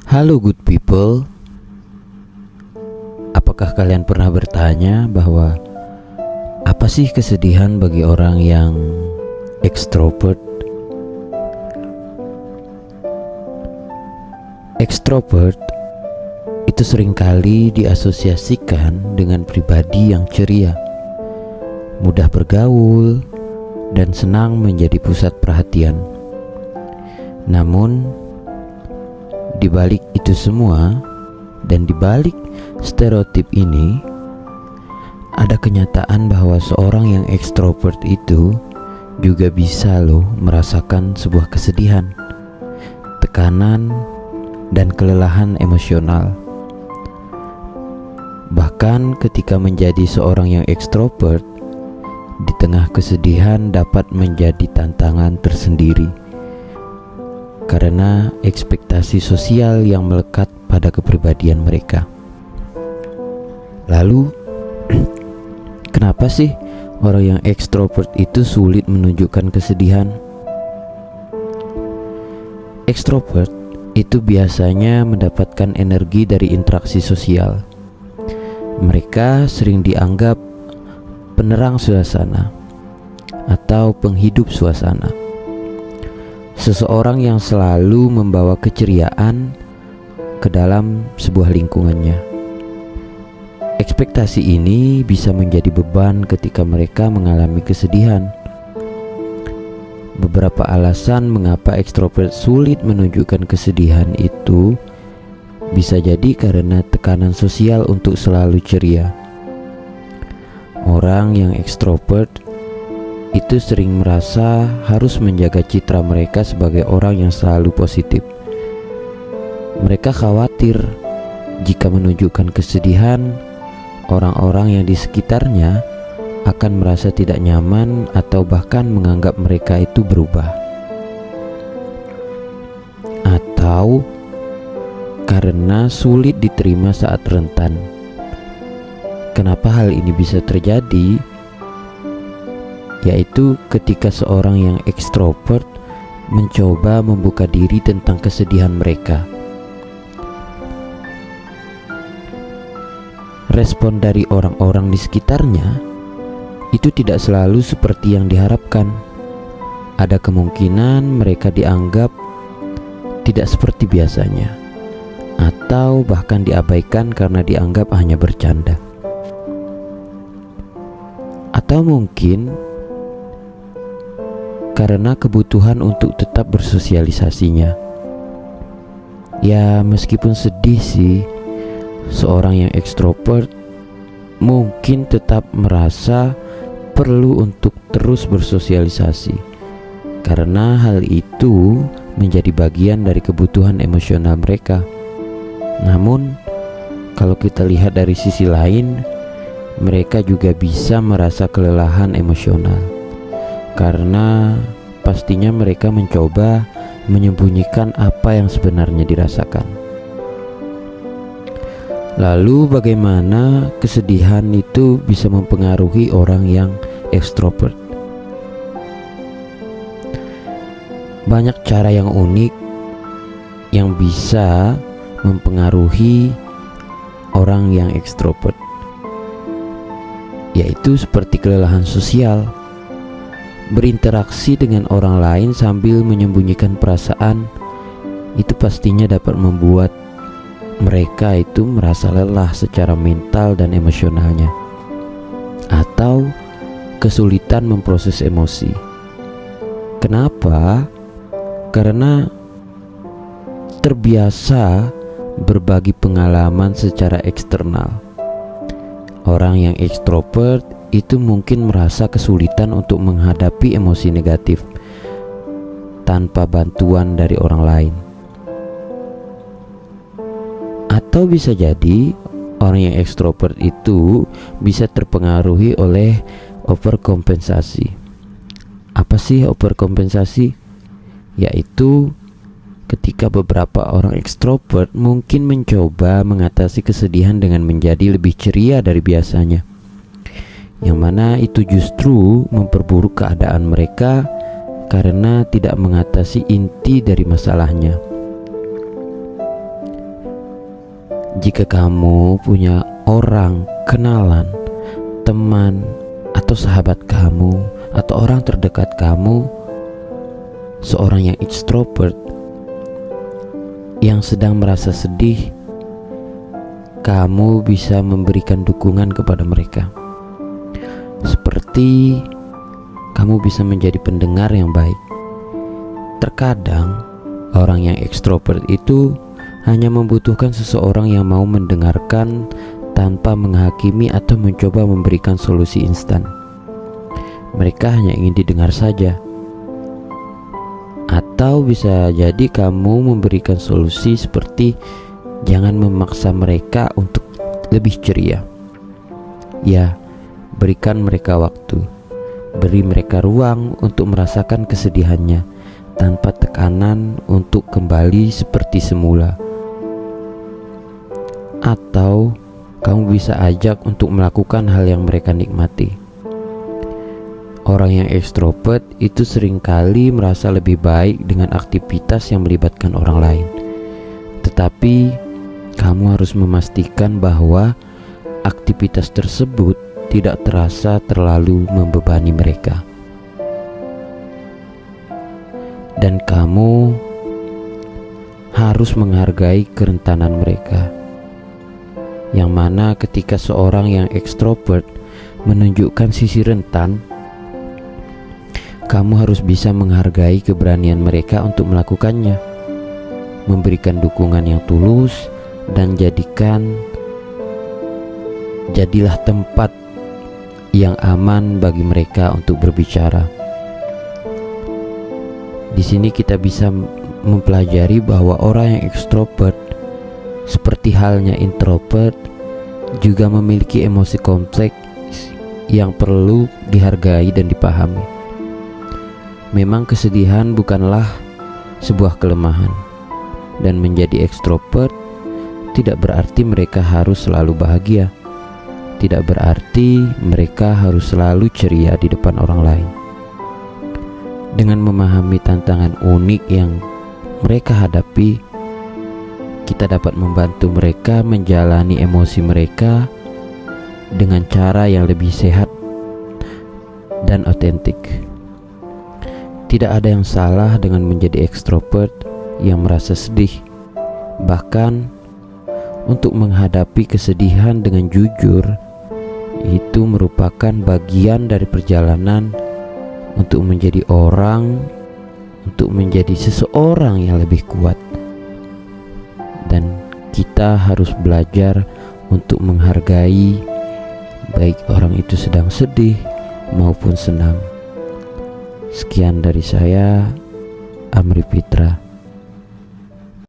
Halo good people, apakah kalian pernah bertanya bahwa apa sih kesedihan bagi orang yang ekstrovert? Ekstrovert itu seringkali diasosiasikan dengan pribadi yang ceria, mudah bergaul, dan senang menjadi pusat perhatian. Namun, di balik itu semua dan di balik stereotip ini, ada kenyataan bahwa seorang yang ekstrovert itu juga bisa merasakan sebuah kesedihan, tekanan, dan kelelahan emosional. Bahkan ketika menjadi seorang yang ekstrovert, di tengah kesedihan dapat menjadi tantangan tersendiri karena ekspektasi sosial yang melekat pada kepribadian mereka. Lalu, kenapa sih orang yang ekstrovert itu sulit menunjukkan kesedihan? Ekstrovert itu biasanya mendapatkan energi dari interaksi sosial. Mereka sering dianggap penerang suasana atau penghidup suasana. Seseorang yang selalu membawa keceriaan ke dalam sebuah lingkungannya. Ekspektasi ini bisa menjadi beban ketika mereka mengalami kesedihan. Beberapa alasan mengapa ekstrovert sulit menunjukkan kesedihan itu bisa jadi karena tekanan sosial untuk selalu ceria. Orang yang ekstrovert itu sering merasa harus menjaga citra mereka sebagai orang yang selalu positif. Mereka khawatir jika menunjukkan kesedihan, orang-orang yang di sekitarnya akan merasa tidak nyaman atau bahkan menganggap mereka itu berubah. Atau karena sulit diterima saat rentan. Kenapa hal ini bisa terjadi? Yaitu ketika seorang yang ekstrovert mencoba membuka diri tentang kesedihan mereka. Respon dari orang-orang di sekitarnya itu tidak selalu seperti yang diharapkan. Ada kemungkinan mereka dianggap tidak seperti biasanya, atau bahkan diabaikan karena dianggap hanya bercanda. Atau mungkin karena kebutuhan untuk tetap bersosialisasinya. Ya, meskipun sedih sih, seorang yang ekstrovert mungkin tetap merasa perlu untuk terus bersosialisasi, karena hal itu menjadi bagian dari kebutuhan emosional mereka. Namun, kalau kita lihat dari sisi lain, mereka juga bisa merasa kelelahan emosional, karena pastinya mereka mencoba menyembunyikan apa yang sebenarnya dirasakan. Lalu bagaimana kesedihan itu bisa mempengaruhi orang yang ekstrovert? Banyak cara yang unik yang bisa mempengaruhi orang yang ekstrovert, yaitu seperti kelelahan sosial. Berinteraksi dengan orang lain sambil menyembunyikan perasaan itu pastinya dapat membuat mereka itu merasa lelah secara mental dan emosionalnya, atau kesulitan memproses emosi. Kenapa? Karena terbiasa berbagi pengalaman secara eksternal. Orang yang ekstrovert itu mungkin merasa kesulitan untuk menghadapi emosi negatif tanpa bantuan dari orang lain. Atau bisa jadi orang yang ekstrovert itu bisa terpengaruhi oleh overkompensasi. Apa sih overkompensasi? Yaitu ketika beberapa orang ekstrovert mungkin mencoba mengatasi kesedihan dengan menjadi lebih ceria dari biasanya, yang mana itu justru memperburuk keadaan mereka karena tidak mengatasi inti dari masalahnya. Jika kamu punya orang, kenalan, teman, atau sahabat kamu, atau orang terdekat kamu, seorang yang ekstrovert yang sedang merasa sedih, kamu bisa memberikan dukungan kepada mereka. Seperti kamu bisa menjadi pendengar yang baik. Terkadang orang yang ekstrovert itu hanya membutuhkan seseorang yang mau mendengarkan tanpa menghakimi atau mencoba memberikan solusi instan. Mereka hanya ingin didengar saja. Atau bisa jadi kamu memberikan solusi seperti jangan memaksa mereka untuk lebih ceria. Ya, berikan mereka waktu. Beri mereka ruang untuk merasakan kesedihannya tanpa tekanan untuk kembali seperti semula. Atau kamu bisa ajak untuk melakukan hal yang mereka nikmati. Orang yang ekstrovert itu seringkali merasa lebih baik dengan aktivitas yang melibatkan orang lain. Tetapi kamu harus memastikan bahwa aktivitas tersebut tidak terasa terlalu membebani mereka. Dan kamu harus menghargai kerentanan mereka. Yang mana ketika seorang yang ekstrovert menunjukkan sisi rentan, kamu harus bisa menghargai keberanian mereka untuk melakukannya, memberikan dukungan yang tulus, dan jadilah tempat yang aman bagi mereka untuk berbicara. Di sini kita bisa mempelajari bahwa orang yang ekstrovert seperti halnya introvert juga memiliki emosi kompleks yang perlu dihargai dan dipahami. Memang kesedihan bukanlah sebuah kelemahan, dan menjadi ekstrovert tidak berarti mereka harus selalu bahagia. Tidak berarti mereka harus selalu ceria di depan orang lain. Dengan memahami tantangan unik yang mereka hadapi, kita dapat membantu mereka menjalani emosi mereka dengan cara yang lebih sehat dan otentik. Tidak ada yang salah dengan menjadi ekstrovert yang merasa sedih. Bahkan untuk menghadapi kesedihan dengan jujur, itu merupakan bagian dari perjalanan untuk menjadi seseorang yang lebih kuat. Dan kita harus belajar untuk menghargai baik orang itu sedang sedih maupun senang. Sekian dari saya, Amri Fitra.